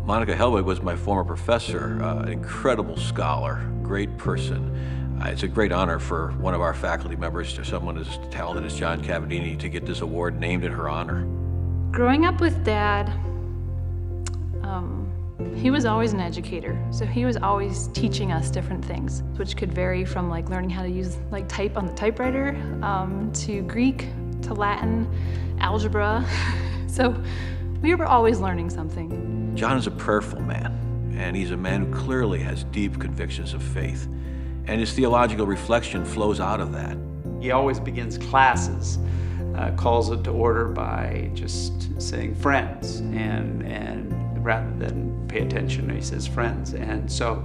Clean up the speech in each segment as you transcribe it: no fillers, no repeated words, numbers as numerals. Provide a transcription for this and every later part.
Monika Hellwig was my former professor, incredible scholar, great person. It's a great honor for one of our faculty members, someone as talented as John Cavadini, to get this award named in her honor. Growing up with Dad, he was always an educator, so he was always teaching us different things, which could vary from like learning how to use type on the typewriter, to Greek, to Latin, algebra. So we were always learning something. John is a prayerful man, and he's a man who clearly has deep convictions of faith, and his theological reflection flows out of that. He always begins classes, calls it to order by just saying friends, and rather than pay attention, he says friends. And so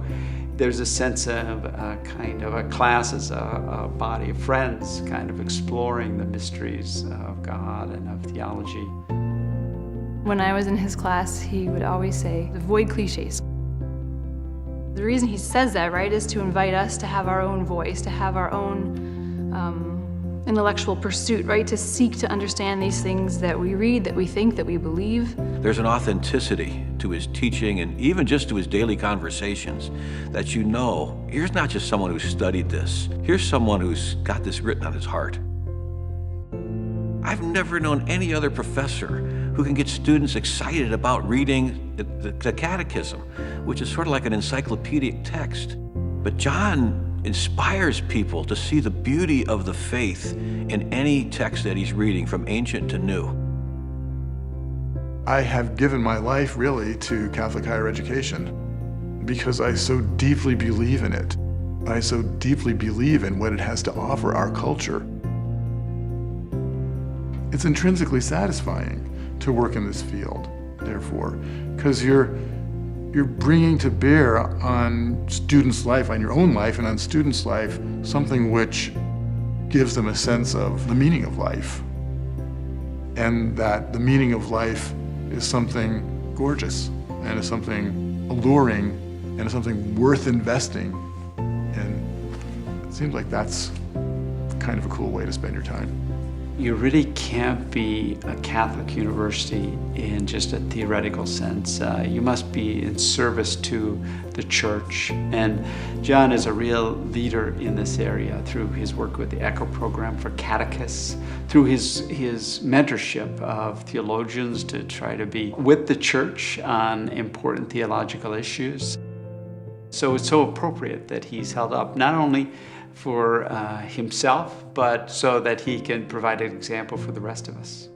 there's a sense of kind of a class as a body of friends, kind of exploring the mysteries of God and of theology. When I was in his class, he would always say, avoid cliches. The reason he says that, right, is to invite us to have our own voice, to have our own intellectual pursuit, right, to seek to understand these things that we read, that we think, that we believe. There's an authenticity to his teaching and even just to his daily conversations that you know, here's not just someone who studied this, here's someone who's got this written on his heart. I've never known any other professor who can get students excited about reading the catechism, which is sort of like an encyclopedic text. But John inspires people to see the beauty of the faith in any text that he's reading, from ancient to new. I have given my life really to Catholic higher education because I so deeply believe in it. I so deeply believe in what it has to offer our culture. It's intrinsically satisfying to work in this field, therefore, because you're bringing to bear on students' life, on your own life and on students' life, something which gives them a sense of the meaning of life. And that the meaning of life is something gorgeous, and is something alluring, and is something worth investing. And it seems like that's kind of a cool way to spend your time. You really can't be a Catholic university in just a theoretical sense. You must be in service to the church. And John is a real leader in this area through his work with the ECHO program for catechists, through his mentorship of theologians to try to be with the church on important theological issues. So it's so appropriate that he's held up not only for himself, but so that he can provide an example for the rest of us.